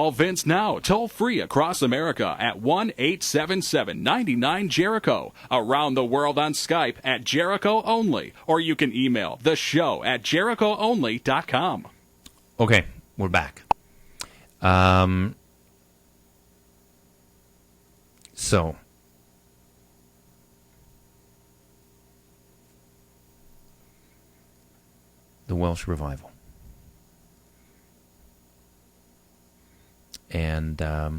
Call Vince now, toll free across America at 1-877-99-JERICHO. Around the world on Skype at Jericho Only, or you can email the show at jerichoonly.com. Okay, we're back. So, the Welsh Revival. And a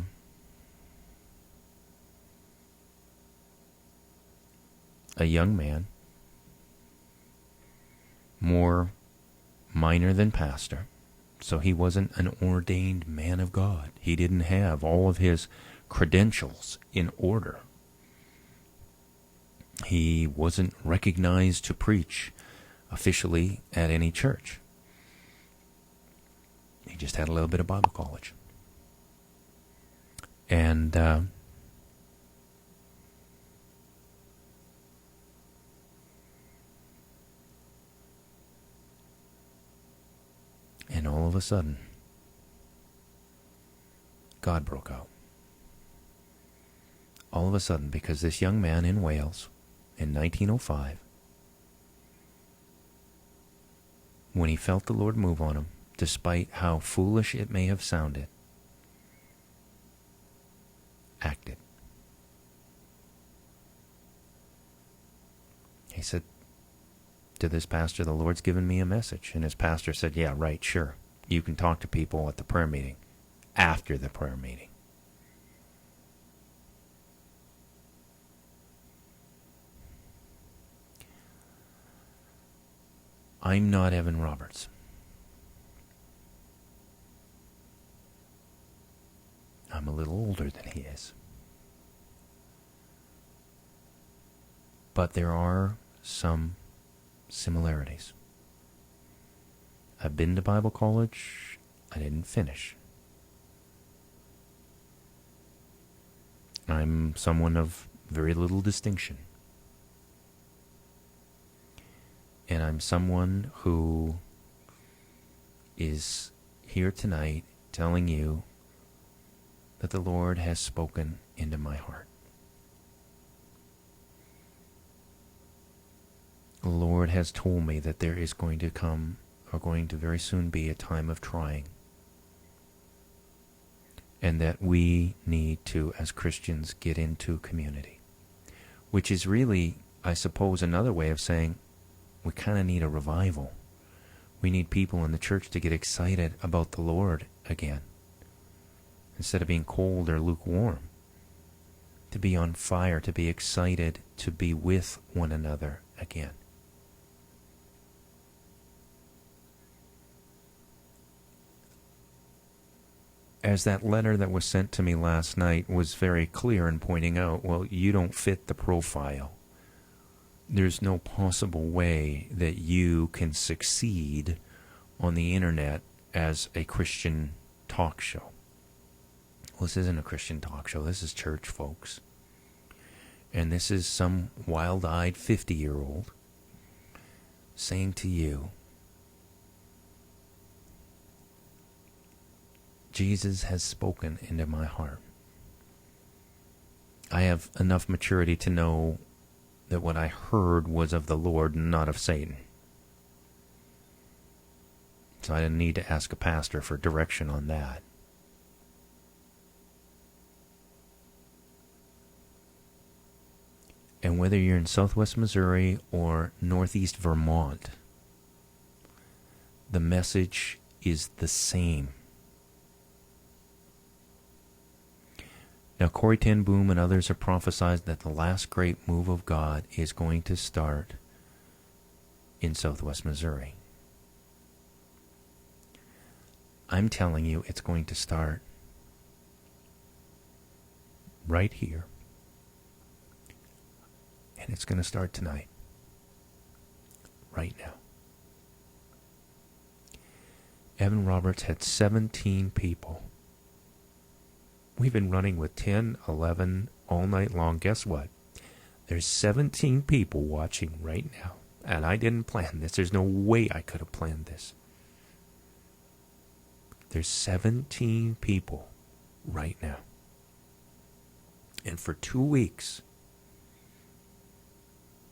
young man, more minor than pastor, so he wasn't an ordained man of God. He didn't have all of his credentials in order. He wasn't recognized to preach officially at any church. He just had a little bit of Bible college. And all of a sudden, God broke out. All of a sudden, because this young man in Wales in 1905, when he felt the Lord move on him, despite how foolish it may have sounded, acted. He said to this pastor, the Lord's given me a message. And his pastor said, yeah, right, sure. You can talk to people at the prayer meeting, after the prayer meeting. I'm not Evan Roberts. I'm a little older than he is. But there are some similarities. I've been to Bible college. I didn't finish. I'm someone of very little distinction. And I'm someone who is here tonight telling you that the Lord has spoken into my heart. The Lord has told me that there is going to come, or going to very soon be, a time of trying. And that we need to, as Christians, get into community. Which is really, I suppose, another way of saying we kind of need a revival. We need people in the church to get excited about the Lord again. Instead of being cold or lukewarm. To be on fire, to be excited, to be with one another again. As that letter that was sent to me last night was very clear in pointing out, well, you don't fit the profile. There's no possible way that you can succeed on the internet as a Christian talk show. Well, this isn't a Christian talk show. This is church, folks. And this is some wild-eyed 50-year-old saying to you, Jesus has spoken into my heart. I have enough maturity to know that what I heard was of the Lord, not of Satan. So I didn't need to ask a pastor for direction on that. And whether you're in Southwest Missouri or Northeast Vermont, the message is the same. Now, Corrie ten Boom and others have prophesied that the last great move of God is going to start in Southwest Missouri. I'm telling you, it's going to start right here. And it's going to start tonight. Right now. Evan Roberts had 17 people. We've been running with 10, 11 all night long. Guess what? There's 17 people watching right now. And I didn't plan this. There's no way I could have planned this. There's 17 people right now. And for 2 weeks,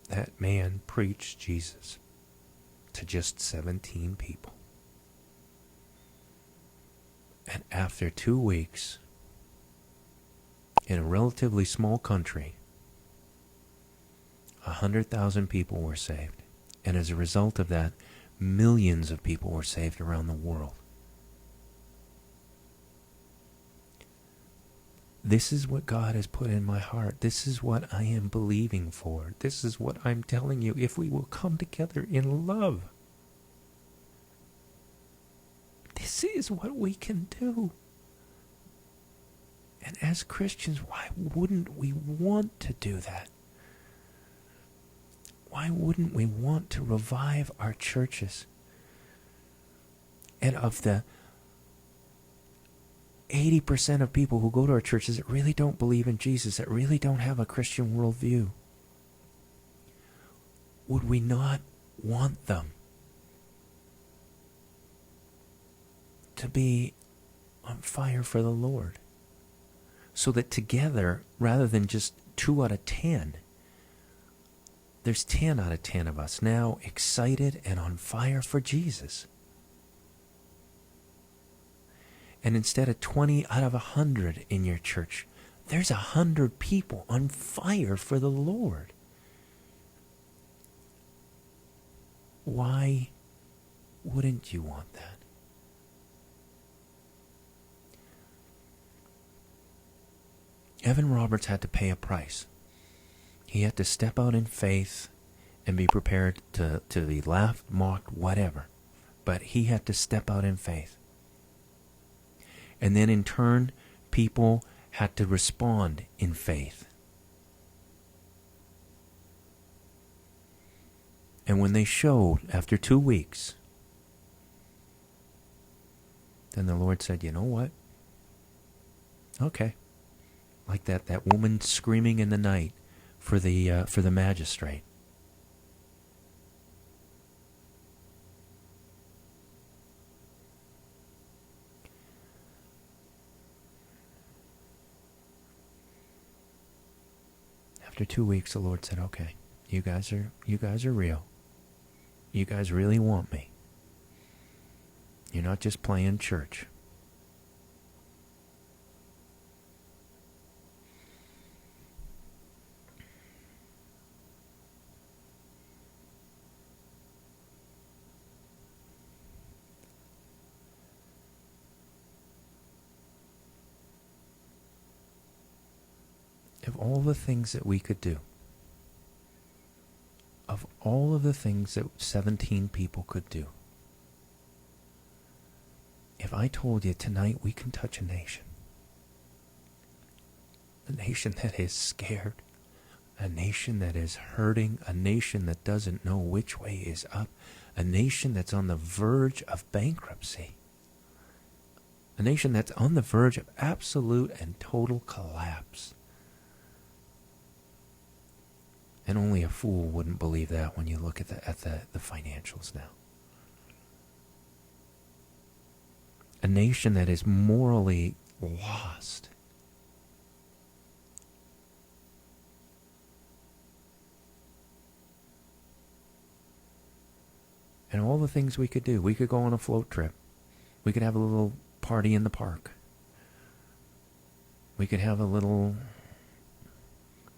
that man preached Jesus to just 17 people. And after 2 weeks, in a relatively small country, 100,000 people were saved. And as a result of that, millions of people were saved around the world. This is what God has put in my heart. This is what I am believing for. This is what I'm telling you. If we will come together in love, this is what we can do. And as Christians, why wouldn't we want to do that? Why wouldn't we want to revive our churches? And of the 80% of people who go to our churches that really don't believe in Jesus, that really don't have a Christian worldview, would we not want them to be on fire for the Lord? So that together, rather than just 2 out of 10, there's 10 out of 10 of us now excited and on fire for Jesus. And instead of 20 out of 100 in your church, there's 100 people on fire for the Lord. Why wouldn't you want that? Evan Roberts had to pay a price. He had to step out in faith and be prepared to be laughed, mocked, whatever. But he had to step out in faith. And then in turn, people had to respond in faith. And when they showed after 2 weeks, then the Lord said, you know what? Okay. Like that woman screaming in the night for the magistrate. After 2 weeks, the Lord said, okay, you guys are real. You guys really want me. You're not just playing church. Of all the things that we could do, of all of the things that 17 people could do, if I told you tonight we can touch a nation that is scared, a nation that is hurting, a nation that doesn't know which way is up, a nation that's on the verge of bankruptcy, a nation that's on the verge of absolute and total collapse. And only a fool wouldn't believe that when you look at the financials now. A nation that is morally lost. And all the things we could do. We could go on a float trip. We could have a little party in the park. We could have a little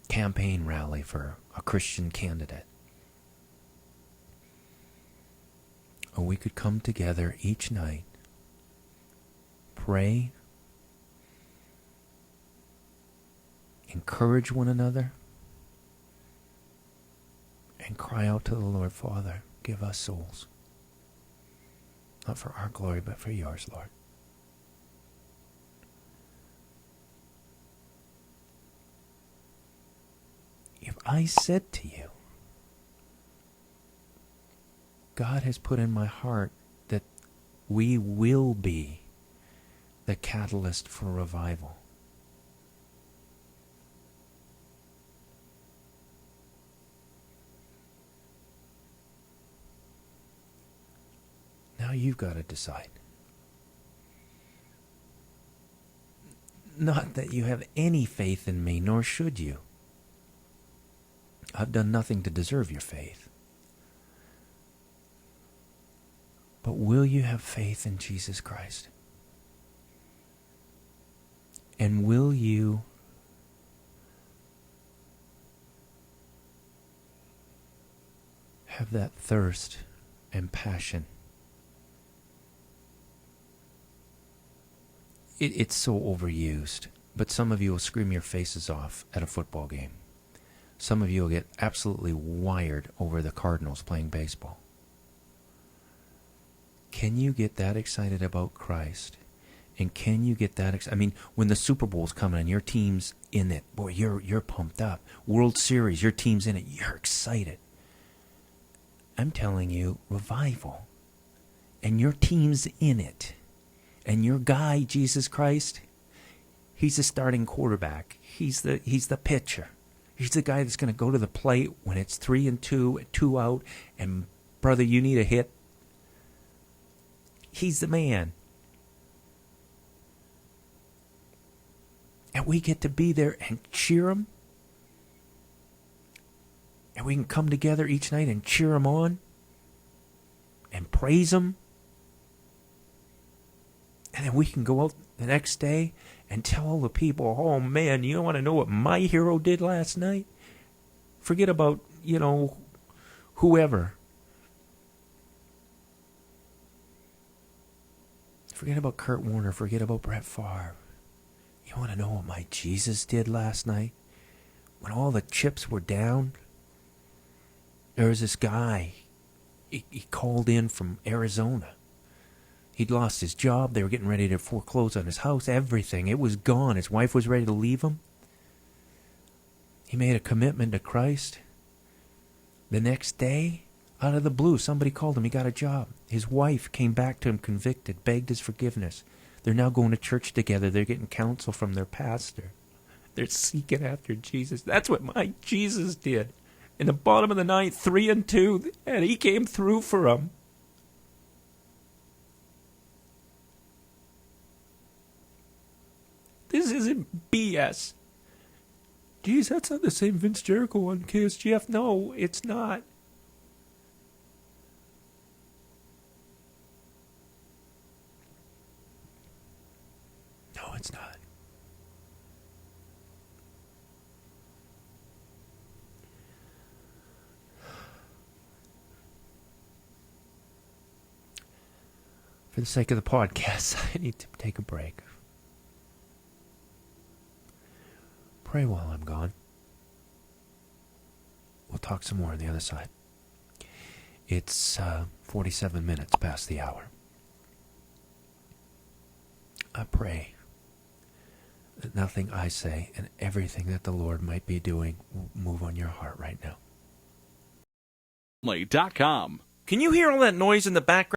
campaign rally for a Christian candidate. Or we could come together each night, pray, encourage one another, and cry out to the Lord, Father, give us souls. Not for our glory, but for yours, Lord. If I said to you, God has put in my heart that we will be the catalyst for revival, now you've got to decide. Not that you have any faith in me, nor should you. I've done nothing to deserve your faith. But will you have faith in Jesus Christ? And will you have that thirst and passion? It's so overused, but some of you will scream your faces off at a football game. Some of you will get absolutely wired over the Cardinals playing baseball. Can you get that excited about Christ? And can you get that excited? I mean, when the Super Bowl's coming and your team's in it, boy, you're pumped up. World Series, your team's in it, you're excited. I'm telling you, revival, and your team's in it. And your guy, Jesus Christ, he's the starting quarterback. He's the pitcher. He's the guy that's going to go to the plate when it's 3-2, 2 out, and brother, you need a hit. He's the man. And we get to be there and cheer him. And we can come together each night and cheer him on and praise him. And then we can go out the next day and tell all the people, oh man, you want to know what my hero did last night? Forget about, whoever. Forget about Kurt Warner. Forget about Brett Favre. You want to know what my Jesus did last night? When all the chips were down, there was this guy. He called in from Arizona. He'd lost his job. They were getting ready to foreclose on his house. Everything. It was gone. His wife was ready to leave him. He made a commitment to Christ. The next day, out of the blue, somebody called him. He got a job. His wife came back to him convicted, begged his forgiveness. They're now going to church together. They're getting counsel from their pastor. They're seeking after Jesus. That's what my Jesus did. In the bottom of the ninth, 3-2, and he came through for them. This isn't BS. Geez, that's not the same Vince Jericho on KSGF. No, it's not. No, it's not. For the sake of the podcast, I need to take a break. Pray while I'm gone. We'll talk some more on the other side. It's 47 minutes past the hour. I pray that nothing I say and everything that the Lord might be doing will move on your heart right now. .com. Can you hear all that noise in the background?